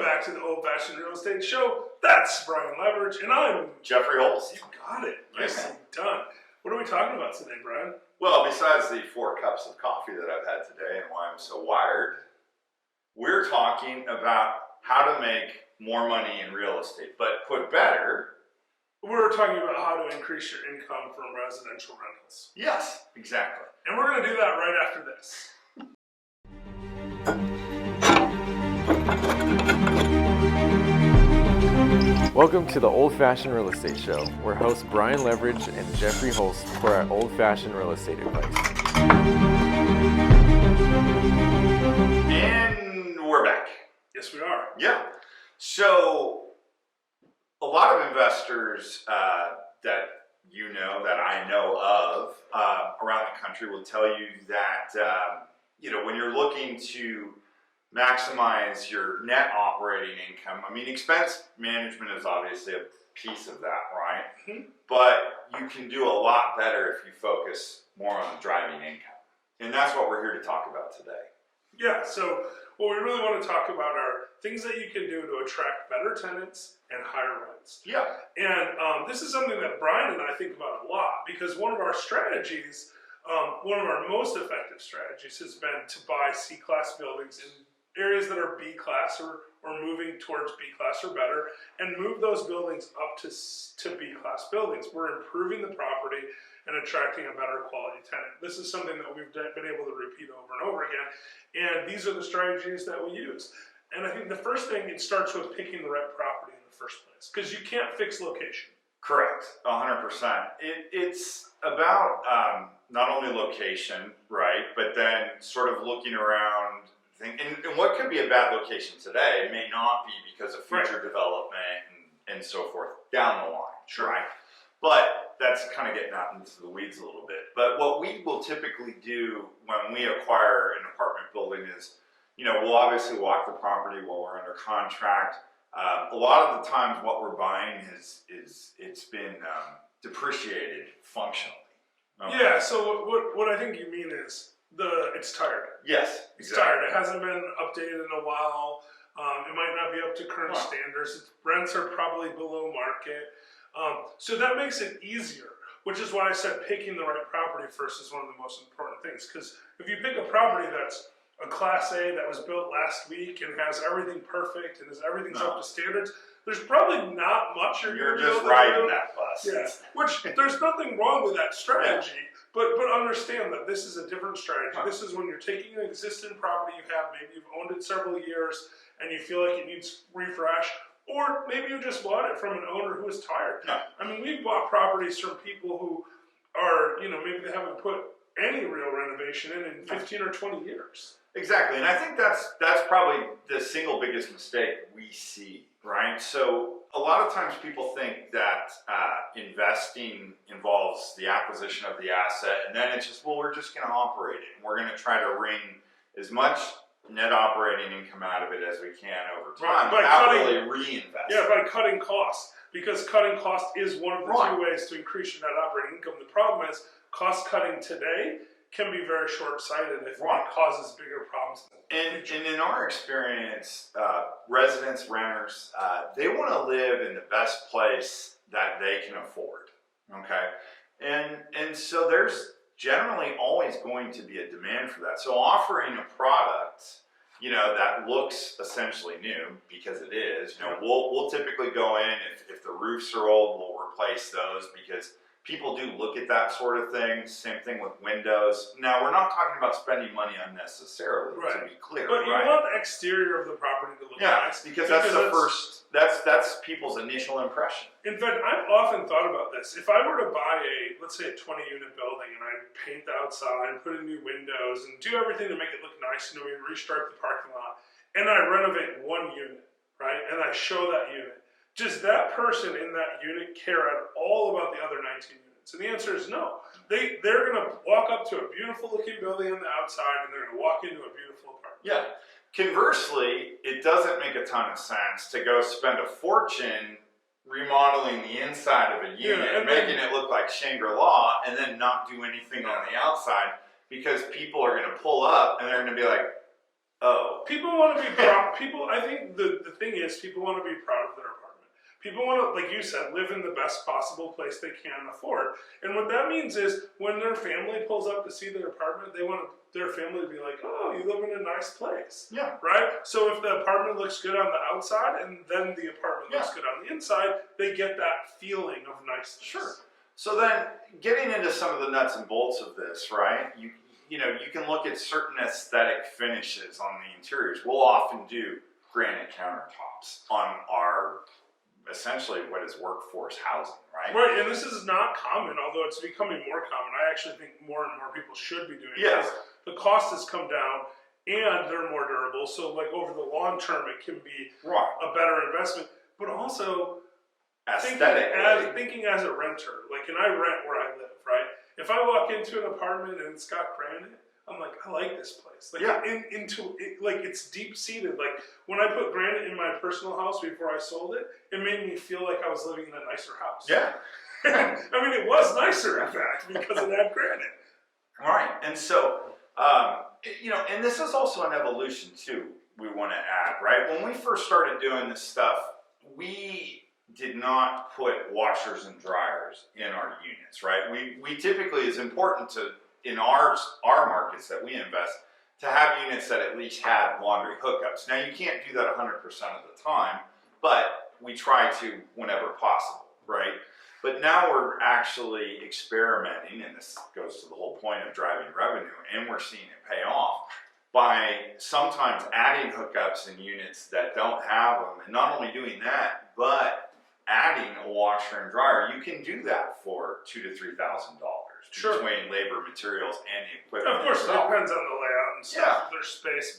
back to the Old-Fashioned Real Estate Show. That's Brian Levredge, and I'm Jeffrey Holst. You got it. Nicely done. What are we talking about today, Brian? Well, besides the 4 cups of coffee that I've had today and why I'm so wired, we're talking about how to make more money in real estate, but put better. We're talking about how to increase your income from residential rentals. Yes, exactly. And we're going to do that right after this. Welcome to the Old-Fashioned Real Estate Show, where hosts Brian Levredge and Jeffrey Holst pour out old-fashioned real estate advice. And we're back. Yes, we are. Yeah. So, a lot of investors that you know, that I know of around the country will tell you that, when you're looking to maximize your net operating income. I mean, expense management is obviously a piece of that, right? Mm-hmm. But you can do a lot better if you focus more on driving income. And that's what we're here to talk about today. Yeah, so what we really want to talk about are things that you can do to attract better tenants and higher rents. Yeah. And this is something that Brian and I think about a lot, because one of our strategies, one of our most effective strategies has been to buy C-class buildings in areas that are B-class or moving towards B-class or better, and move those buildings up to B-class buildings. We're improving the property and attracting a better quality tenant. This is something that we've been able to repeat over and over again, and these are the strategies that we use. And I think the first thing, it starts with picking the right property in the first place, because you can't fix location. Correct, 100%. It's about not only location, right, but then sort of looking around. And what could be a bad location today may not be because of future development and so forth down the line, right? But that's kind of getting out into the weeds a little bit. But what we will typically do when we acquire an apartment building is, we'll obviously walk the property while we're under contract. A lot of the times what we're buying is it's been depreciated functionally. Okay. Yeah, so what I think you mean is, it's tired. Yes, exactly. It's tired. It hasn't been updated in a while. It might not be up to current standards. Rents are probably below market. So that makes it easier, which is why I said picking the right property first is one of the most important things. Because if you pick a property that's a Class A that was built last week and has everything perfect and everything's up to standards, there's probably not much you're just riding that bus. Yeah, which there's nothing wrong with that strategy. Yeah. But understand that this is a different strategy. This is when you're taking an existing property you have, maybe you've owned it several years and you feel like it needs refresh, or maybe you just bought it from an owner who is tired. No. I mean, we've bought properties from people who are, maybe they haven't put any real renovation in 15 or 20 years. Exactly, and I think that's probably the single biggest mistake we see, right? So a lot of times people think that investing involves the acquisition of the asset, and then it's just, we're just going to operate it, and we're going to try to wring as much net operating income out of it as we can over time without really reinvesting. Yeah, by cutting costs, because cutting costs is one of the 2 ways to increase your net operating income. The problem is cost cutting today can be very short-sighted if it causes bigger problems. And in our experience, residents, renters, they want to live in the best place that they can afford, okay? And so there's generally always going to be a demand for that. So offering a product, that looks essentially new, because it is, we'll typically go in, if the roofs are old, we'll replace those, because people do look at that sort of thing. Same thing with windows. Now, we're not talking about spending money unnecessarily, to be clear. But you want the exterior of the property to look nice. Because that's the first, that's people's initial impression. In fact, I've often thought about this. If I were to buy let's say a 20-unit building, and I paint the outside, put in new windows, and do everything to make it look nice, we restripe the parking lot, and I renovate one unit, right, and I show that unit, does that person in that unit care at all about the other 19 units? And the answer is no. They're going to walk up to a beautiful looking building on the outside, and they're going to walk into a beautiful apartment. Yeah. Conversely, it doesn't make a ton of sense to go spend a fortune remodeling the inside of a unit and making it look like Shangri-La, and then not do anything on the outside, because people are going to pull up and they're going to be like, Oh. People want to be proud. I think the thing is, people want to be proud of their apartment. People want to, like you said, live in the best possible place they can afford. And what that means is, when their family pulls up to see their apartment, they want their family to be like, oh, you live in a nice place. Yeah. Right? So if the apartment looks good on the outside and then the apartment looks good on the inside, they get that feeling of niceness. Sure. So then, getting into some of the nuts and bolts of this, right? You know, you can look at certain aesthetic finishes on the interiors. We'll often do granite countertops on our, essentially what is workforce housing, right? Right, and this is not common, although it's becoming more common. I actually think more and more people should be doing it. Yeah. Because the cost has come down and they're more durable. So like over the long term, it can be a better investment. But also thinking as a renter, like, and I rent where I live, right? If I walk into an apartment and it's got granite, I'm like, I like this place. Like, like it's deep seated. Like when I put granite in my personal house before I sold it, it made me feel like I was living in a nicer house. Yeah. I mean, it was nicer in fact because it had granite. Right, and so you know, and this is also an evolution too. We want to add, right? When we first started doing this stuff, we did not put washers and dryers in our units, right? We typically, is important to, in our markets that we invest, to have units that at least have laundry hookups. Now you can't do that 100% of the time, but we try to whenever possible, right? But now we're actually experimenting, and this goes to the whole point of driving revenue, and we're seeing it pay off by sometimes adding hookups in units that don't have them, and not only doing that, but adding a washer and dryer. You can do that for $2,000 to $3,000 between labor, materials, and the equipment. Of course, itself. it depends on the layout and stuff. There's space,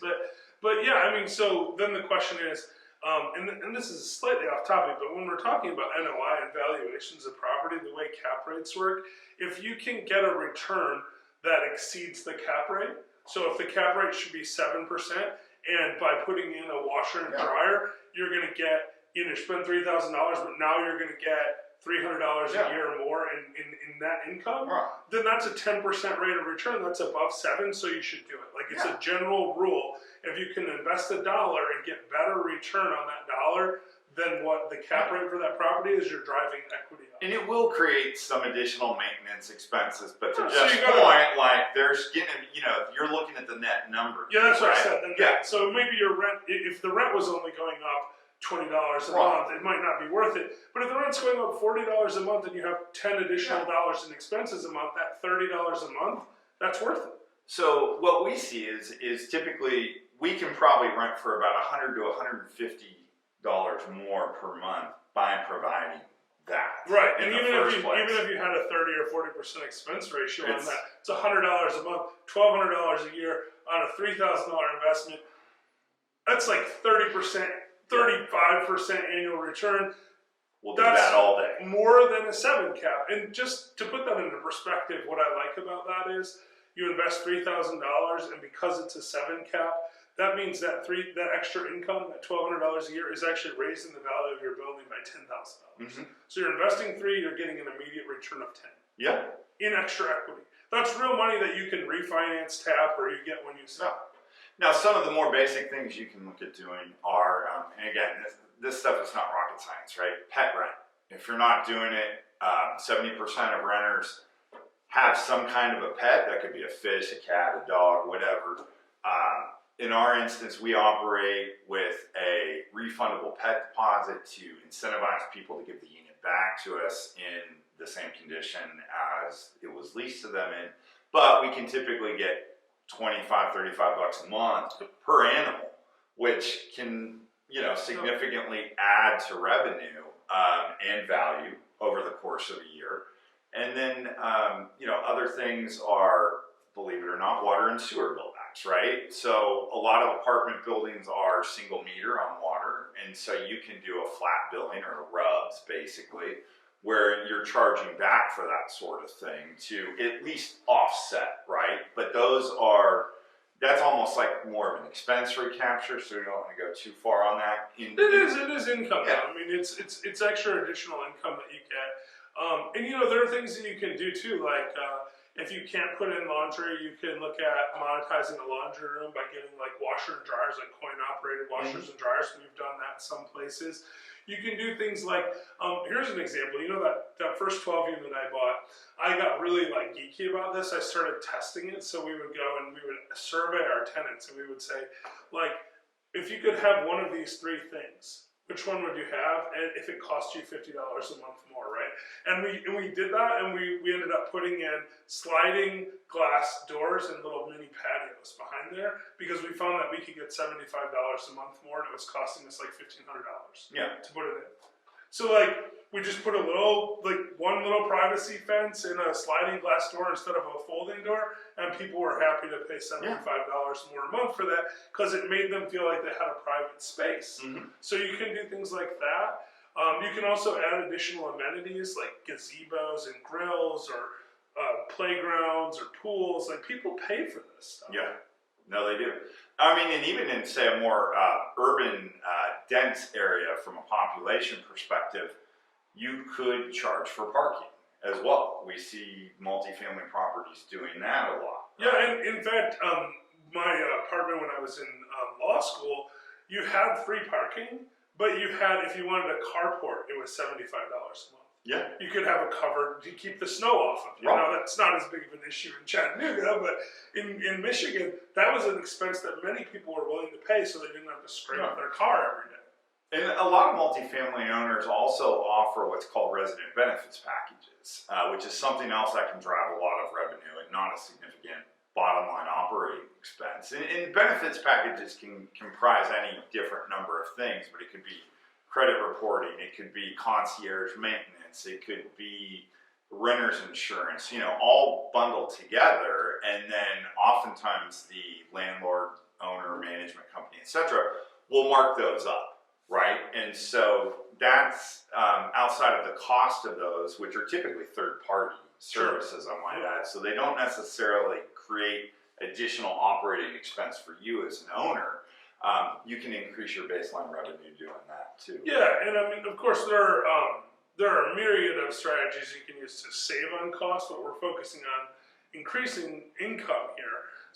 but yeah, I mean, so then the question is, and this is slightly off topic, but when we're talking about NOI and valuations of property, the way cap rates work, if you can get a return that exceeds the cap rate, so if the cap rate should be 7%, and by putting in a washer and dryer, you're going to get, you know, spend $3,000, but now you're going to get $300 a year more in that income, then that's a 10% rate of return. That's above 7, so you should do it. Like, it's a general rule. If you can invest $1 and get better return on that dollar than what the cap rate for that property is, you're driving equity up. And it will create some additional maintenance expenses, but to Jeff's point, like, there's getting, you know, you're looking at the net number. Yeah, that's what I said. So maybe your rent, if the rent was only going up $20 a month, it might not be worth it. But if the rent's going up $40 a month and you have 10 additional dollars in expenses a month, that $30 a month, that's worth it. So what we see is typically we can probably rent for about $100 to $150 more per month by providing that. Right, and even if you had a 30 or 40% expense ratio on that, it's $100 a month, $1,200 a year on a $3,000 investment. That's like 30%. 35% annual return. We'll do that all day. More than a 7 cap. And just to put that into perspective, what I like about that is you invest $3,000, and because it's a 7 cap, that means that extra income, that $1,200 a year, is actually raising the value of your building by $10,000. So you're investing 3, you're getting an immediate return of 10. Yeah. In extra equity. That's real money that you can refinance, tap, or you get when you sell. Now, some of the more basic things you can look at doing are, and again, this stuff is not rocket science, right? Pet rent. If you're not doing it, 70% of renters have some kind of a pet. That could be a fish, a cat, a dog, whatever. In our instance, we operate with a refundable pet deposit to incentivize people to give the unit back to us in the same condition as it was leased to them in. But we can typically get $25, $35 a month per animal, which can, you know, significantly add to revenue and value over the course of a year. And then, you know, other things are, believe it or not, water and sewer buildbacks, right? So a lot of apartment buildings are single meter on water, and so you can do a flat billing or RUBS basically, where you're charging back for that sort of thing to at least offset, right? But that's almost like more of an expense recapture, so you don't want to go too far on that. It is income. Yeah. I mean, it's extra additional income that you get. And you know, there are things that you can do too, like if you can't put in laundry, you can look at monetizing a laundry room by getting like washer and dryers, like coin operated washers and dryers. We've done that some places. You can do things like, here's an example. You know that first 12 unit I bought, I got really like geeky about this. I started testing it. So we would go and we would survey our tenants and we would say, like, if you could have one of these three things, which one would you have? And if it cost you $50 a month more, right? And we did that, and we ended up putting in sliding glass doors and little mini patios behind there because we found that we could get $75 a month more, and it was costing us like $1,500 to put it in. So like we just put one little privacy fence and a sliding glass door instead of a folding door, and people were happy to pay $75 more a month for that because it made them feel like they had a private space. So you can do things like that. You can also add additional amenities like gazebos and grills or playgrounds or pools. Like people pay for this stuff. Yeah, no, they do. I mean, and even in say a more urban, dense area from a population perspective, you could charge for parking as well. We see multifamily properties doing that a lot. Yeah, and in fact, my apartment when I was in law school, you had free parking, but you had, if you wanted a carport, it was $75 a month. Yeah. You could have a cover to keep the snow off of you. Right. Now, that's not as big of an issue in Chattanooga, but in Michigan, that was an expense that many people were willing to pay so they didn't have to scrape up their car every day. And a lot of multifamily owners also offer what's called resident benefits packages, which is something else that can drive a lot of revenue and not a significant bottom line operating expense. And benefits packages can comprise any different number of things, but it could be credit reporting, it could be concierge maintenance, it could be renter's insurance, you know, all bundled together. And then oftentimes the landlord, owner, management company, etc., will mark those up. Right, and so that's outside of the cost of those, which are typically third-party services, I might add. So they don't necessarily create additional operating expense for you as an owner. You can increase your baseline revenue doing that too. Yeah, and I mean, of course, there are a myriad of strategies you can use to save on costs, but we're focusing on increasing income here.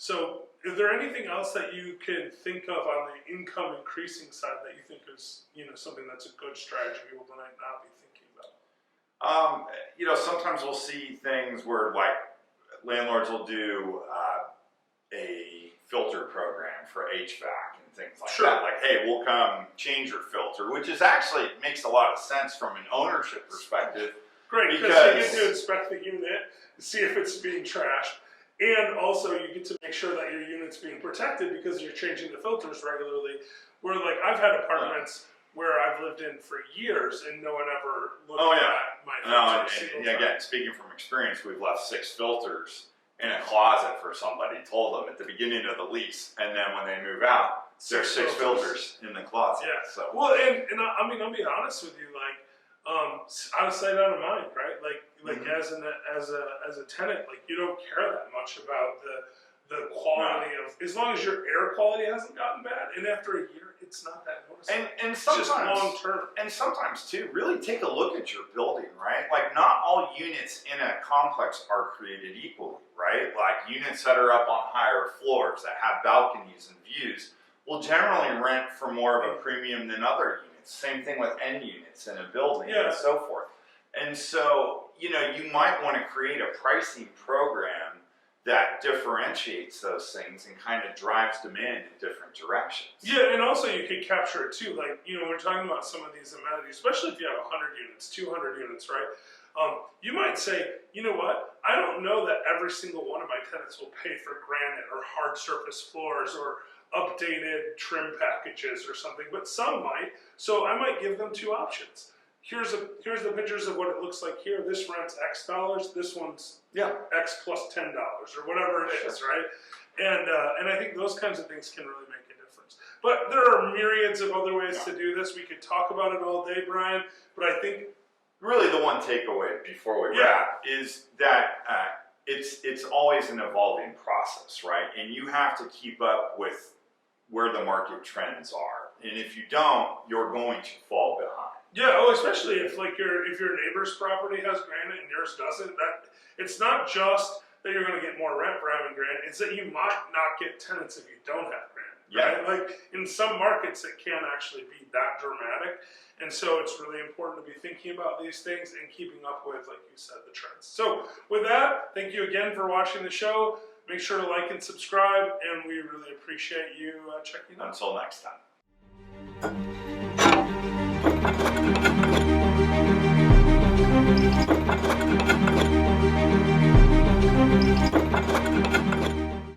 So is there anything else that you can think of on the income increasing side that you think is, you know, something that's a good strategy people might not be thinking about? You know, sometimes we'll see things where like landlords will do a filter program for HVAC and things like that. Like, hey, we'll come change your filter, which is actually makes a lot of sense from an ownership perspective. Great, because you get to inspect the unit, see if it's being trashed. And also you get to make sure that your unit's being protected because you're changing the filters regularly. Where like I've had apartments where I've lived in for years and no one ever looked at my filters. Again, speaking from experience, we've left 6 filters in a closet for somebody, told them at the beginning of the lease, and then when they move out, there's 6 filters in the closet. Yeah. So. Well, and I mean, I'll be honest with you, like, out of sight, out of mind, right? Like as a tenant, like you don't care that much about the quality of, as long as your air quality hasn't gotten bad, and after a year, it's not that noticeable. And sometimes, it's just long term. And sometimes too, really take a look at your building, right? Like not all units in a complex are created equally, right? Like units that are up on higher floors that have balconies and views will generally rent for more of a premium than other units. Same thing with end units in a building and so forth. And so, you know, you might want to create a pricing program that differentiates those things and kind of drives demand in different directions. Yeah, and also you could capture it too. Like, you know, we're talking about some of these amenities, especially if you have 100 units, 200 units, right? You might say, you know what? I don't know that every single one of my tenants will pay for granite or hard surface floors or updated trim packages or something, but some might. So I might give them 2 options. Here's the pictures of what it looks like here. This rents X dollars. This one's X plus $10 or whatever it is, right? And I think those kinds of things can really make a difference. But there are myriads of other ways to do this. We could talk about it all day, Brian. But I think really the one takeaway before we wrap is that it's always an evolving process, right? And you have to keep up with where the market trends are. And if you don't, you're going to fall behind. Yeah, especially if like your neighbor's property has granite and yours doesn't. That it's not just that you're going to get more rent for having grant. It's that you might not get tenants if you don't have grant. Yeah. Right? Like in some markets, it can actually be that dramatic. And so it's really important to be thinking about these things and keeping up with, like you said, the trends. So with that, thank you again for watching the show. Make sure to like and subscribe, and we really appreciate you checking out. Until next time.